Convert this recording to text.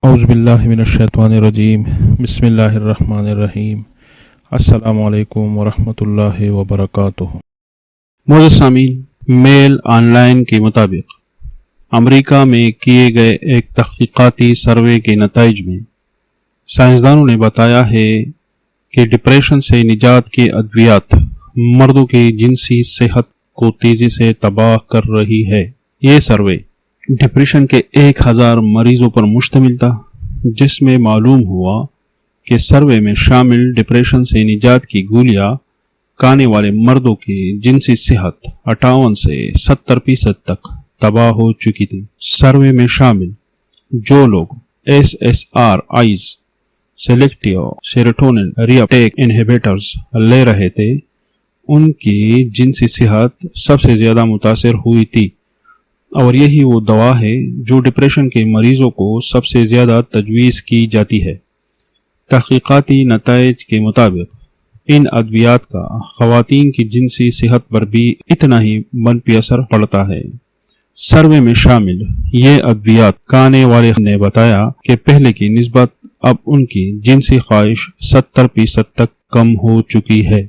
اعوذ باللہ من الشیطان الرجیم بسم اللہ الرحمن الرحیم السلام علیکم ورحمۃ اللہ وبرکاتہ۔ معزز سامعین، میل آن لائن کے مطابق امریکہ میں کیے گئے ایک تحقیقاتی سروے کے نتائج میں سائنسدانوں نے بتایا ہے کہ ڈپریشن سے نجات کے ادویات مردوں کی جنسی صحت کو تیزی سے تباہ کر رہی ہے۔ یہ سروے ڈپریشن کے 1000 مریضوں پر مشتمل تھا، جس میں معلوم ہوا کہ سروے میں شامل ڈپریشن سے نجات کی گولیاں کھانے والے مردوں کی جنسی صحت 58 سے 70% تک تباہ ہو چکی تھی۔ سروے میں شامل جو لوگ SSRIs سلیکٹیو سیروٹونن ری اپٹیک انہیبیٹرز لے رہے تھے، ان کی جنسی صحت سب سے زیادہ متاثر ہوئی تھی، اور یہی وہ دوا ہے جو ڈپریشن کے مریضوں کو سب سے زیادہ تجویز کی جاتی ہے۔ تحقیقاتی نتائج کے مطابق ان ادویات کا خواتین کی جنسی صحت پر بھی اتنا ہی منفی اثر پڑتا ہے۔ سروے میں شامل یہ ادویات کھانے والے نے بتایا کہ پہلے کی نسبت اب ان کی جنسی خواہش 70% تک کم ہو چکی ہے۔